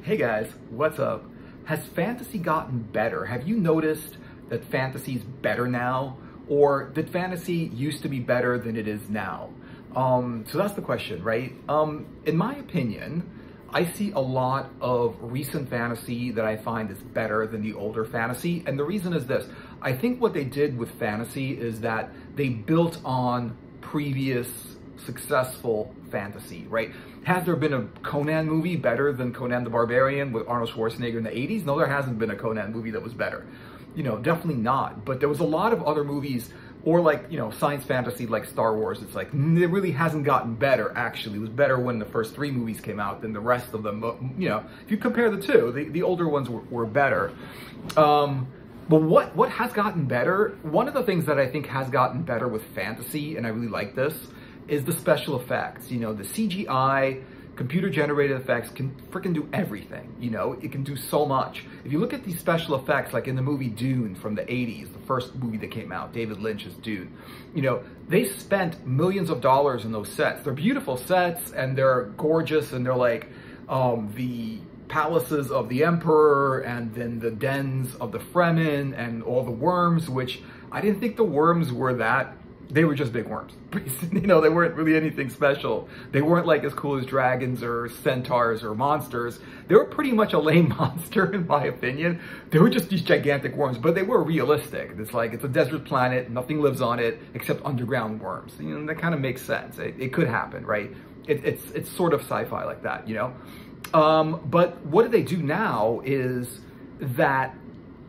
Hey guys, what's up? Has fantasy gotten better? Have you noticed that fantasy's better now? Or did fantasy used to be better than it is now? So that's the question, right? In my opinion, I see a lot of recent fantasy that I find is better than the older fantasy. And the reason is this. I think what they did with fantasy is that they built on previous successful fantasy, right? Has there been a Conan movie better than Conan the Barbarian with Arnold Schwarzenegger in the 80s? No, there hasn't been a Conan movie that was better. Definitely not. But there was a lot of other movies, or like, science fantasy like Star Wars. It's like, it really hasn't gotten better, actually. It was better when the first 3 movies came out than the rest of them. But, if you compare the two, the older ones were better. But what has gotten better? One of the things that I think has gotten better with fantasy, and I really like this, is the special effects. The CGI, computer-generated effects can freaking do everything. It can do so much. If you look at these special effects, like in the movie Dune from the 80s, the first movie that came out, David Lynch's Dune, they spent millions of dollars in those sets. They're beautiful sets, and they're gorgeous, and they're like the palaces of the Emperor, and then the dens of the Fremen, and all the worms, which I didn't think the worms were that. They were just big worms. They weren't really anything special. They weren't like as cool as dragons or centaurs or monsters. They were pretty much a lame monster, in my opinion. They were just these gigantic worms, but they were realistic. It's like, it's a desert planet, nothing lives on it except underground worms. That kind of makes sense. It could happen, right? It's sort of sci-fi like that, But what they do now is that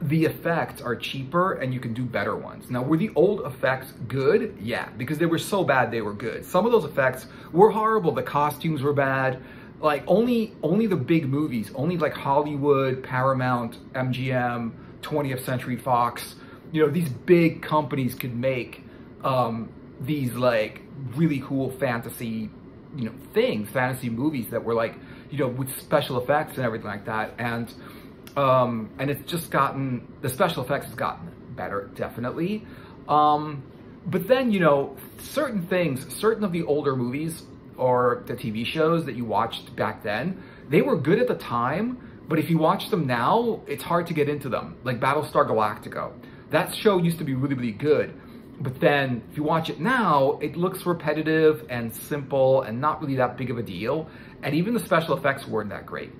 the effects are cheaper and you can do better ones. Now, were the old effects good? Yeah, because they were so bad they were good. Some of those effects were horrible. The costumes were bad. Like only the big movies, only like Hollywood, Paramount, MGM, 20th Century Fox, these big companies could make these like really cool fantasy, fantasy movies that were like, with special effects and everything like that. And it's just the special effects has gotten better, definitely. But then, certain of the older movies or the TV shows that you watched back then, they were good at the time, but if you watch them now, it's hard to get into them. Like Battlestar Galactica. That show used to be really, really good. But then if you watch it now, it looks repetitive and simple and not really that big of a deal. And even the special effects weren't that great.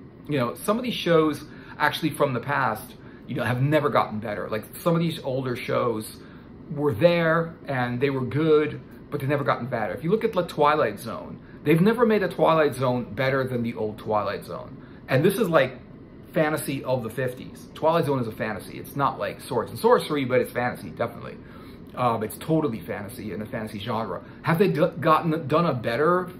Some of these shows actually from the past, have never gotten better. Like some of these older shows were there and they were good, but they've never gotten better. If you look at the Twilight Zone, they've never made a Twilight Zone better than the old Twilight Zone. And this is like fantasy of the 50s. Twilight Zone is a fantasy. It's not like swords and sorcery, but it's fantasy, definitely. It's totally fantasy in the fantasy genre. Have they done a better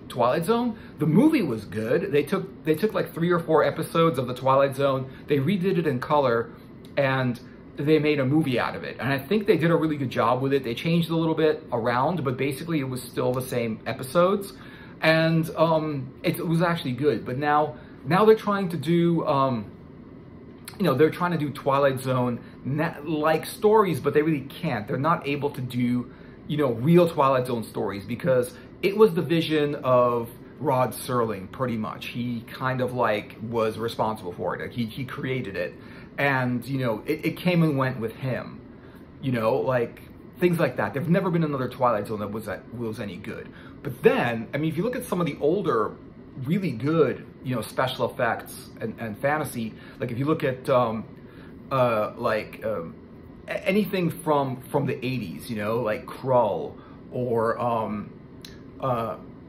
Twilight Zone? The movie was good. They took like 3 or 4 episodes of the Twilight Zone, they redid it in color, and they made a movie out of it. And I think they did a really good job with it. They changed a little bit around, but basically it was still the same episodes. And it was actually good. But now they're trying to do they're trying to do Twilight Zone like stories, but they really can't. They're not able to do real Twilight Zone stories because it was the vision of Rod Serling, pretty much. He kind of like was responsible for it. Like he created it. And, it came and went with him. Like things like that. There's never been another Twilight Zone that was any good. But then, I mean, if you look at some of the older, really good, special effects and fantasy, like if you look at anything from the 80s, like Krull, or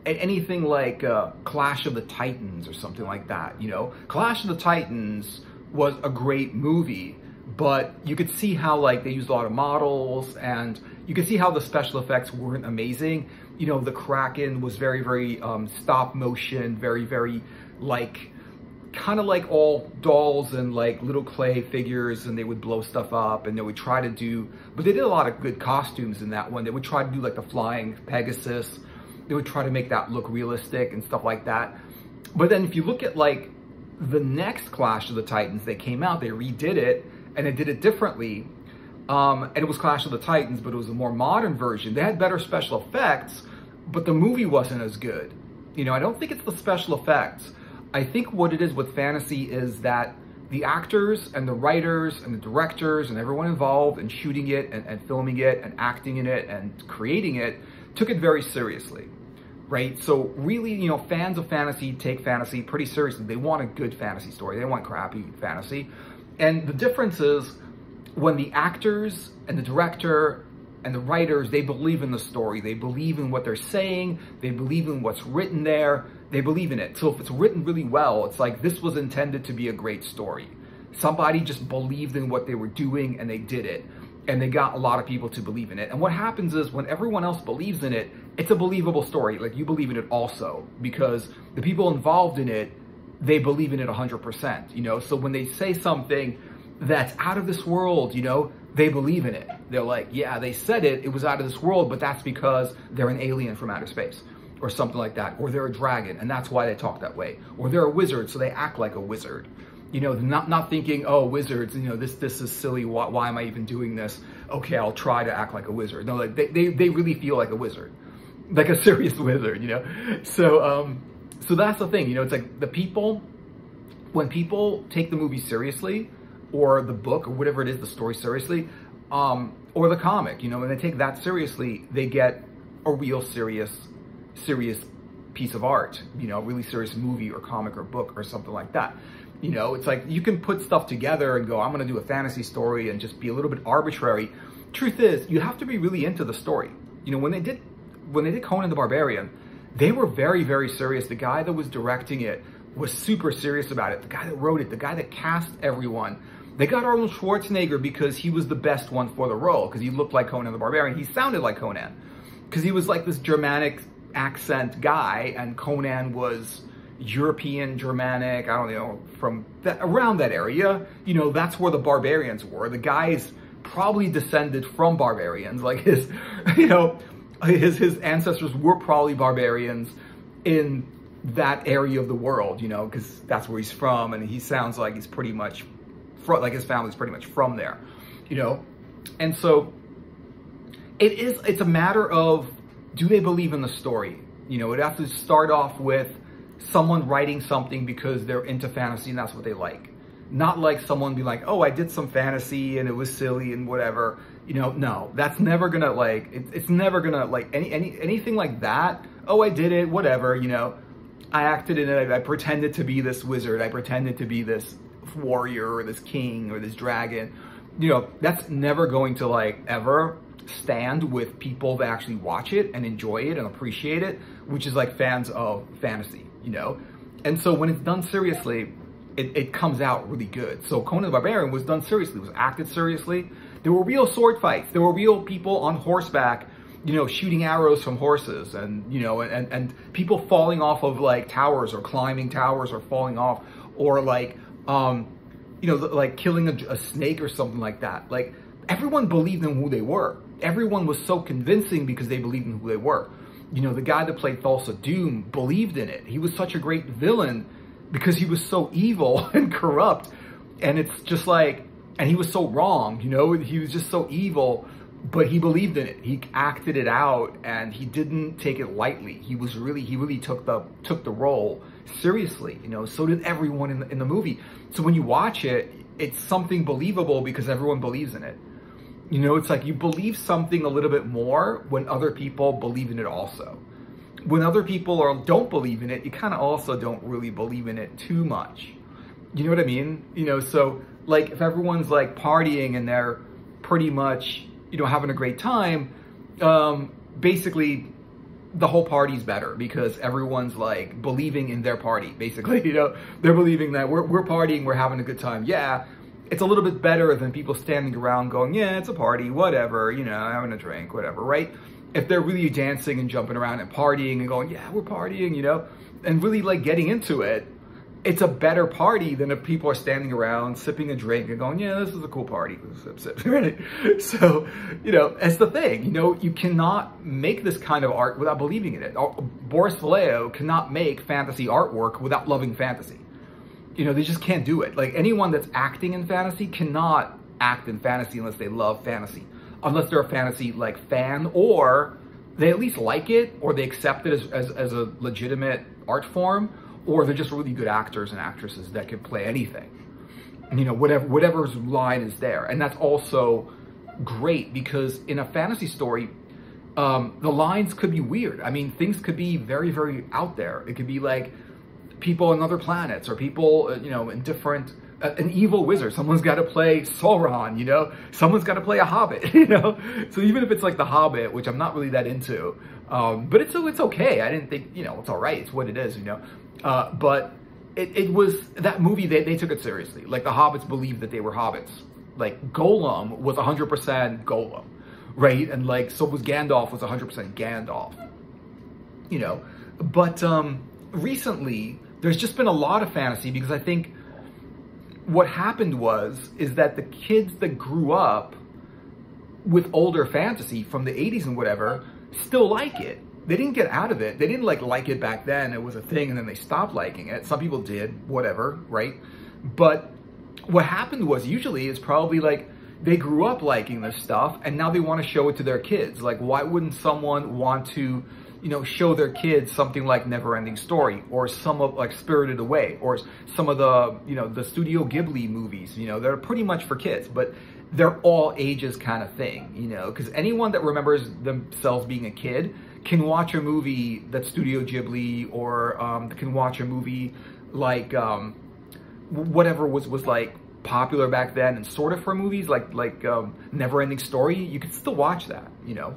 anything like Clash of the Titans or something like that. Clash of the Titans was a great movie, but you could see how like they used a lot of models, and you could see how the special effects weren't amazing. The Kraken was very, very stop motion, very, very like kind of like all dolls and like little clay figures, and they would blow stuff up, and they would try to do, but they did a lot of good costumes in that one. They would try to do like the flying Pegasus. They would try to make that look realistic and stuff like that. But then if you look at like the next Clash of the Titans that came out, they redid it and they did it differently. And it was Clash of the Titans, but it was a more modern version. They had better special effects, but the movie wasn't as good. I don't think it's the special effects. I think what it is with fantasy is that the actors and the writers and the directors and everyone involved in shooting it and filming it and acting in it and creating it took it very seriously, right? So really, you know, fans of fantasy take fantasy pretty seriously. They want a good fantasy story. They want crappy fantasy. And the difference is when the actors and the director and the writers, they believe in the story. They believe in what they're saying. They believe in what's written there. They believe in it. So if it's written really well, it's like this was intended to be a great story. Somebody just believed in what they were doing and they did it. And they got a lot of people to believe in it. And what happens is when everyone else believes in it, it's a believable story. Like you believe in it also because the people involved in it, they believe in it 100%, you know? So when they say something that's out of this world, you know, they believe in it. They're like, yeah, they said it was out of this world, but that's because they're an alien from outer space or something like that. Or they're a dragon and that's why they talk that way. Or they're a wizard, so they act like a wizard. You know, not thinking, oh, wizards, you know, this is silly. Why am I even doing this? Okay, I'll try to act like a wizard. No, like they really feel like a wizard, like a serious wizard, you know? So that's the thing, you know, it's like the people, when people take the movie seriously or the book or whatever it is, the story seriously, or the comic, you know, when they take that seriously, they get a real serious piece of art, you know, a really serious movie or comic or book or something like that. You know, it's like you can put stuff together and go, I'm going to do a fantasy story and just be a little bit arbitrary. Truth is, you have to be really into the story. You know, when they did Conan the Barbarian, they were very, very serious. The guy that was directing it was super serious about it. The guy that wrote it, the guy that cast everyone. They got Arnold Schwarzenegger because he was the best one for the role, because he looked like Conan the Barbarian. He sounded like Conan because he was like this Germanic accent guy, and Conan was European, Germanic, I don't know, from that, around that area. You know, that's where the barbarians were. The guy's probably descended from barbarians. Like his, you know, his ancestors were probably barbarians in that area of the world, you know, because that's where he's from. And he sounds like he's pretty much, like his family's pretty much from there, you know? And so it's a matter of, do they believe in the story? You know, it has to start off with someone writing something because they're into fantasy and that's what they like. Not like someone be like, oh, I did some fantasy and it was silly and whatever. You know, no, that's never gonna like, it's never gonna like anything like that. Oh, I did it, whatever, you know. I acted in it, I pretended to be this wizard, I pretended to be this warrior or this king or this dragon. You know, that's never going to like ever stand with people that actually watch it and enjoy it and appreciate it, which is like fans of fantasy, you know? And so when it's done seriously, it comes out really good. So Conan the Barbarian was done seriously, was acted seriously. There were real sword fights. There were real people on horseback, you know, shooting arrows from horses and, you know, and people falling off of like towers or climbing towers or falling off or like, you know, like killing a snake or something like that. Like everyone believed in who they were. Everyone was so convincing because they believed in who they were. You know, the guy that played Thulsa Doom believed in it. He was such a great villain because he was so evil and corrupt. And it's just like, and he was so wrong, you know, he was just so evil, but he believed in it. He acted it out and he didn't take it lightly. He really took the role seriously, you know, so did everyone in the movie. So when you watch it, it's something believable because everyone believes in it. You know, it's like you believe something a little bit more when other people believe in it also. When other people don't believe in it, you kind of also don't really believe in it too much. You know what I mean? You know, so like if everyone's like partying and they're pretty much, you know, having a great time, basically the whole party's better because everyone's like believing in their party, basically, you know, they're believing that we're partying, we're having a good time. Yeah. It's a little bit better than people standing around going, yeah, it's a party, whatever, you know, having a drink, whatever, right? If they're really dancing and jumping around and partying and going, yeah, we're partying, you know, and really like getting into it, it's a better party than if people are standing around sipping a drink and going, yeah, this is a cool party, sip, sip, right? So, you know, that's the thing, you know, you cannot make this kind of art without believing in it. Boris Vallejo cannot make fantasy artwork without loving fantasy. You know, they just can't do it. Like anyone that's acting in fantasy cannot act in fantasy unless they love fantasy. Unless they're a fantasy like fan or they at least like it or they accept it as a legitimate art form or they're just really good actors and actresses that can play anything. You know, whatever's line is there. And that's also great because in a fantasy story, the lines could be weird. I mean, things could be very, very out there. It could be like people on other planets or people, you know, in different, an evil wizard. Someone's got to play Sauron, you know? Someone's got to play a hobbit, you know? So even if it's like the Hobbit, which I'm not really that into, but it's okay. I didn't think, you know, it's all right. It's what it is, you know? But it was, that movie, they took it seriously. Like the hobbits believed that they were hobbits. Like Gollum was 100% Gollum, right? And like, so was Gandalf was 100% Gandalf, you know? But recently, there's just been a lot of fantasy because I think what happened is that the kids that grew up with older fantasy from the 80s and whatever still like it. They didn't get out of it. They didn't like it back then. It was a thing and then they stopped liking it. Some people did, whatever, right? But what happened was usually it's probably like they grew up liking this stuff and now they want to show it to their kids. Like why wouldn't someone want to, you know, show their kids something like Neverending Story or some of like Spirited Away or some of the, you know, the Studio Ghibli movies, you know, they're pretty much for kids, but they're all ages kind of thing, you know, because anyone that remembers themselves being a kid can watch a movie that's Studio Ghibli or can watch a movie like whatever was like popular back then and sort of for movies like Neverending Story. You could still watch that, you know.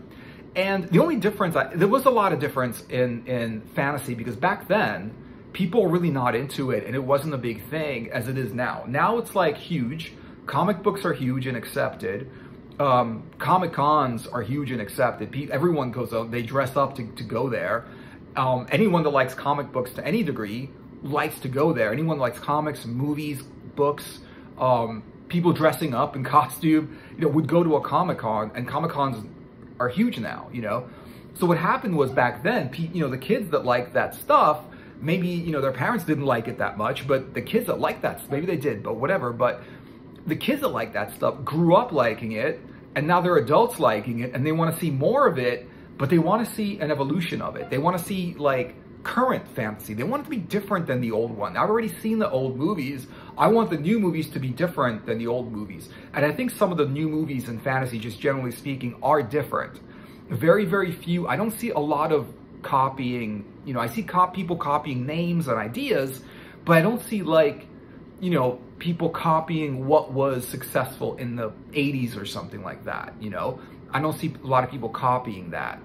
And the only difference, there was a lot of difference in fantasy because back then people were really not into it and it wasn't a big thing as it is now. Now it's like huge. Comic books are huge and accepted. Comic cons are huge and accepted. Everyone goes out, they dress up to go there. Anyone that likes comic books to any degree likes to go there. Anyone that likes comics, movies, books, people dressing up in costume, you know, would go to a Comic Con, and Comic Cons are huge now, you know. So what happened was back then, you know, the kids that like that stuff, maybe, you know, their parents didn't like it that much, but the kids that like that, maybe they did, but whatever. But the kids that like that stuff grew up liking it, and now they're adults liking it, and they want to see more of it, but they want to see an evolution of it. They want to see, like, current fantasy. They want it to be different than the old one. I've already seen the old movies. I want the new movies to be different than the old movies. And I think some of the new movies in fantasy, just generally speaking, are different. Very, very few. I don't see a lot of copying. You know, I see people copying names and ideas, but I don't see, like, you know, people copying what was successful in the 80s or something like that, you know? I don't see a lot of people copying that.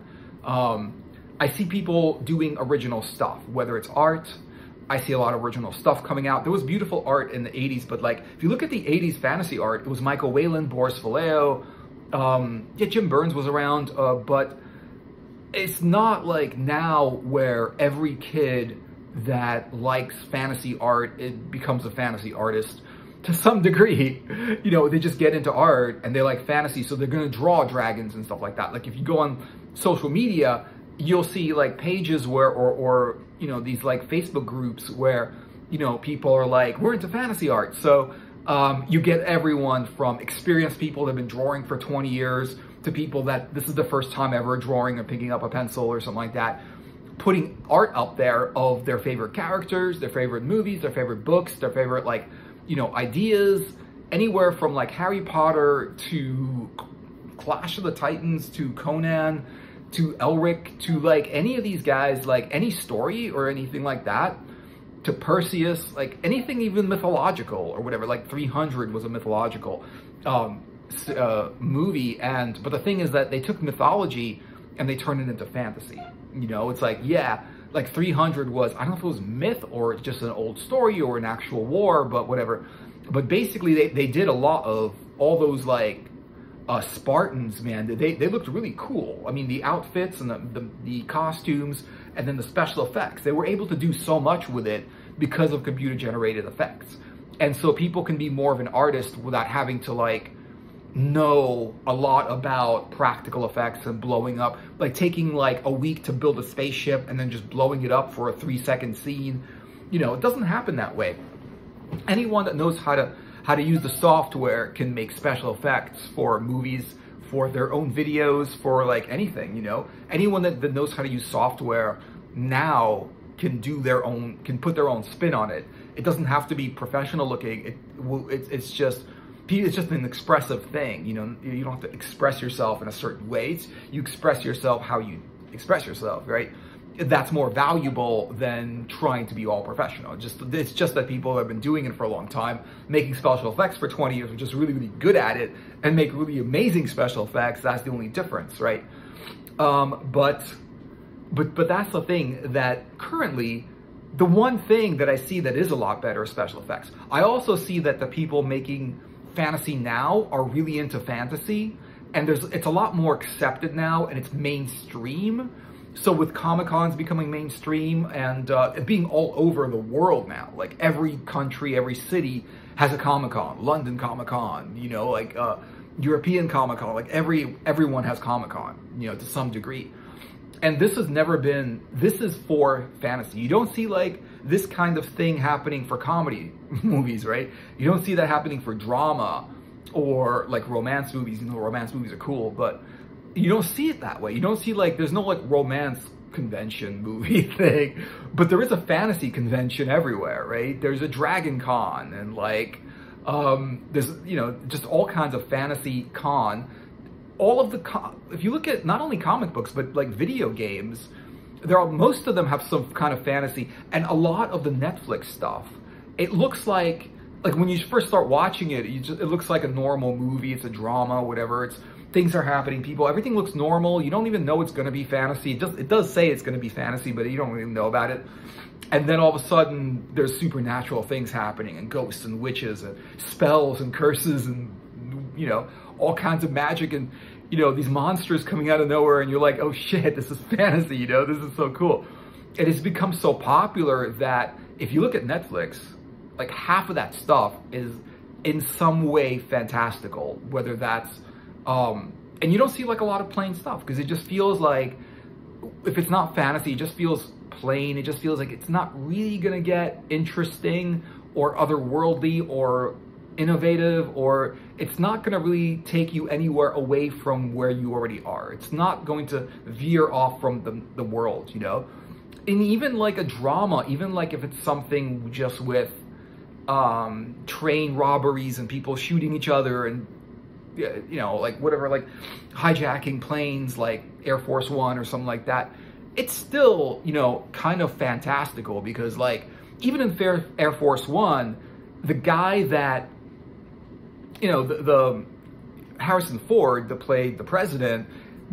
I see people doing original stuff, whether it's art. I see a lot of original stuff coming out. There was beautiful art in the 80s, but like, if you look at the 80s fantasy art, it was Michael Whelan, Boris Vallejo, yeah, Jim Burns was around, but it's not like now where every kid that likes fantasy art, it becomes a fantasy artist to some degree. You know, they just get into art and they like fantasy, so they're gonna draw dragons and stuff like that. Like if you go on social media, you'll see like pages where, or you know, these like Facebook groups where, you know, people are like, we're into fantasy art. So you get everyone from experienced people that have been drawing for 20 years to people that this is the first time ever drawing or picking up a pencil or something like that, putting art up there of their favorite characters, their favorite movies, their favorite books, their favorite, like, you know, ideas, anywhere from like Harry Potter to Clash of the Titans to Conan to Elric to like any of these guys, like any story or anything like that, to Perseus, like anything even mythological or whatever. Like 300 was a mythological movie, but the thing is that they took mythology and they turned it into fantasy. You know, it's like, yeah, like 300 was, I don't know if it was myth or it's just an old story or an actual war, but whatever. But basically they did a lot of all those like Spartans, man. They looked really cool. I mean, the outfits and the costumes and then the special effects. They were able to do so much with it because of computer generated effects. And so people can be more of an artist without having to like know a lot about practical effects and blowing up, like taking like a week to build a spaceship and then just blowing it up for a 3-second scene. You know, it doesn't happen that way. Anyone that knows how to use the software can make special effects for movies, for their own videos, for like anything, you know. Anyone that knows how to use software now can do their own, can put their own spin on it. It doesn't have to be professional looking. It's just an expressive thing. You know, you don't have to express yourself in a certain way. You express yourself how you express yourself, right? That's more valuable than trying to be all professional. It's just that people have been doing it for a long time, making special effects for 20 years, are just really, really good at it and make really amazing special effects. That's the only difference, right? But that's the thing, that currently, the one thing that I see that is a lot better is special effects. I also see that the people making fantasy now are really into fantasy, and it's a lot more accepted now, and it's mainstream. So with Comic-Cons becoming mainstream and being all over the world now, like every country, every city has a Comic-Con. London Comic-Con, you know, like European Comic-Con, like everyone has Comic-Con, you know, to some degree. And this is for fantasy. You don't see like this kind of thing happening for comedy movies, right? You don't see that happening for drama or like romance movies. You know, romance movies are cool, but you don't see it that way. You don't see like, there's no like romance convention movie thing, but there is a fantasy convention everywhere, right? There's a Dragon Con and like, there's, you know, just all kinds of fantasy con. All of if you look at not only comic books, but like video games, most of them have some kind of fantasy, and a lot of the Netflix stuff, it looks like when you first start watching it, it looks like a normal movie. It's a drama, whatever. Things are happening, everything looks normal. You don't even know it's going to be fantasy. It does say it's going to be fantasy, but you don't even know about it. And then all of a sudden, there's supernatural things happening, and ghosts and witches and spells and curses and, you know, all kinds of magic and, you know, these monsters coming out of nowhere, and you're like, oh shit, this is fantasy, you know, this is so cool. It has become so popular that if you look at Netflix, like half of that stuff is in some way fantastical, whether that's, and you don't see like a lot of plain stuff, because it just feels like, if it's not fantasy, it just feels plain. It just feels like it's not really gonna get interesting or otherworldly or innovative, or it's not going to really take you anywhere away from where you already are. It's not going to veer off from the world, you know? And even like a drama, even like if it's something just with train robberies and people shooting each other and, you know, like whatever, like hijacking planes like Air Force One or something like that, it's still, you know, kind of fantastical, because like even in Air Force One, the guy that, you know, the Harrison Ford that played the president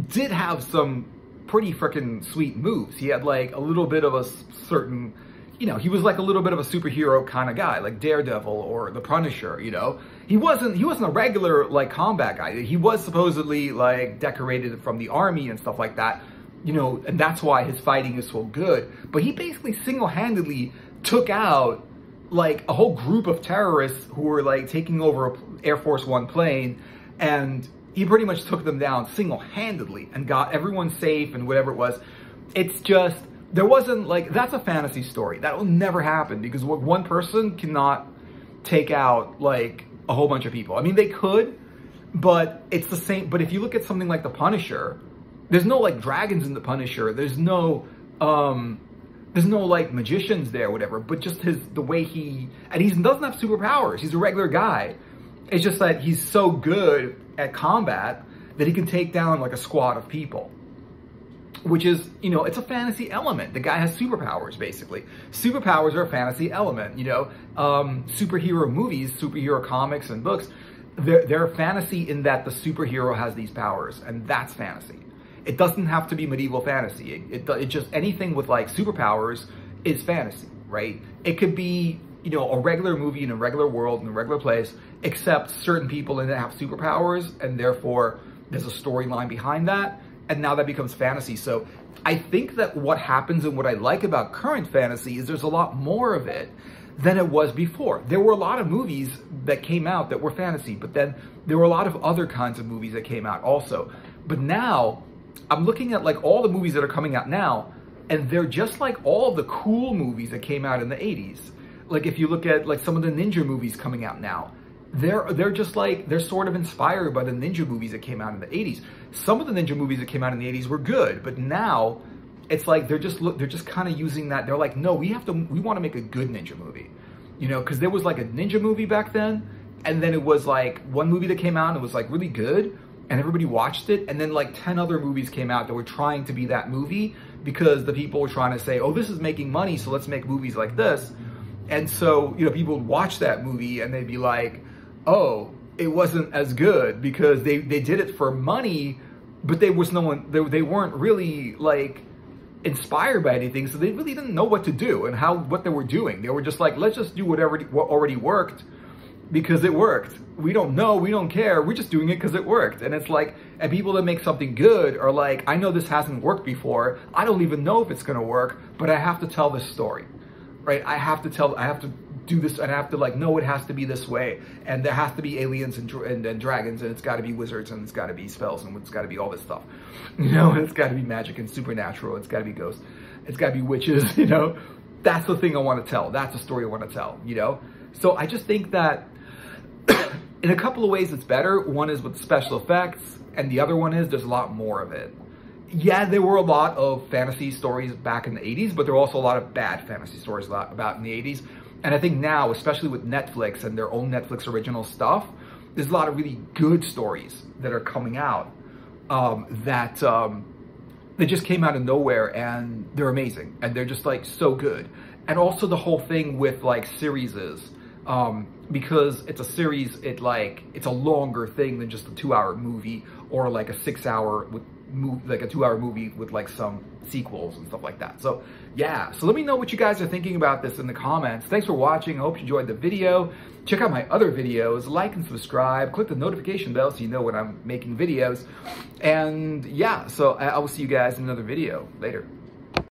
did have some pretty freaking sweet moves. He had like a little bit of a certain, you know, he was like a little bit of a superhero kind of guy, like Daredevil or the Punisher, you know. He wasn't a regular like combat guy. He was supposedly like decorated from the army and stuff like that, you know, and that's why his fighting is so good. But he basically single-handedly took out like a whole group of terrorists who were like taking over an Air Force One plane, and he pretty much took them down single-handedly and got everyone safe and whatever it was. It's just, there wasn't like, that's a fantasy story. That will never happen, because one person cannot take out like a whole bunch of people. I mean, they could, but it's the same. But if you look at something like the Punisher, there's no like dragons in the Punisher. There's no like magicians there, whatever, but just the way he doesn't have superpowers. He's a regular guy. It's just that he's so good at combat that he can take down like a squad of people, which is, you know, it's a fantasy element. The guy has superpowers, basically. Superpowers are a fantasy element, you know. Superhero movies, superhero comics and books, they're fantasy in that the superhero has these powers, and that's fantasy. It doesn't have to be medieval fantasy. It just, anything with like superpowers is fantasy, right? It could be, you know, a regular movie in a regular world, in a regular place, except certain people in it have superpowers, and therefore there's a storyline behind that, and now that becomes fantasy. So I think that what happens and what I like about current fantasy is there's a lot more of it than it was before. There were a lot of movies that came out that were fantasy, but then there were a lot of other kinds of movies that came out also. But now, I'm looking at like all the movies that are coming out now, and they're just like all the cool movies that came out in the 80s. Like if you look at like some of the ninja movies coming out now, they're just like, they're sort of inspired by the ninja movies that came out in the 80s. Some of the ninja movies that came out in the 80s were good, but now it's like they're just kind of using that. They're like, no, we want to make a good ninja movie, you know, because there was like a ninja movie back then, and then it was like one movie that came out and it was like really good, and everybody watched it, and then like 10 other movies came out that were trying to be that movie because the people were trying to say, oh, this is making money, so let's make movies like this. And so, you know, people would watch that movie and they'd be like, oh, it wasn't as good because they did it for money, but they weren't really like inspired by anything, so they really didn't know what to do and what they were doing. They were just like, let's just do what already worked because it worked. We don't know, we don't care, we're just doing it because it worked. And it's like, and people that make something good are like, I know this hasn't worked before, I don't even know if it's gonna work, but I have to tell this story, right? I have to do this, and I have to like, no, it has to be this way, and there has to be aliens and dragons, and it's got to be wizards, and it's got to be spells, and it's got to be all this stuff, you know, and it's got to be magic and supernatural, it's got to be ghosts, it's got to be witches, you know. That's the thing I want to tell, that's the story I want to tell, you know. So I just think that in a couple of ways it's better. One is with special effects, and the other one is there's a lot more of it. Yeah, there were a lot of fantasy stories back in the 80s, but there were also a lot of bad fantasy stories about in the 80s. And I think now, especially with Netflix and their own Netflix original stuff, there's a lot of really good stories that are coming out that just came out of nowhere, and they're amazing, and they're just like so good. And also the whole thing with like series because it's a series, it's a longer thing than just a 2-hour movie or like a 6-hour like a 2-hour movie with like some sequels and stuff like that. So yeah, so let me know what you guys are thinking about this in the comments. Thanks for watching. I hope you enjoyed the video. Check out my other videos, like and subscribe, click the notification bell so you know when I'm making videos. And yeah, so I will see you guys in another video later.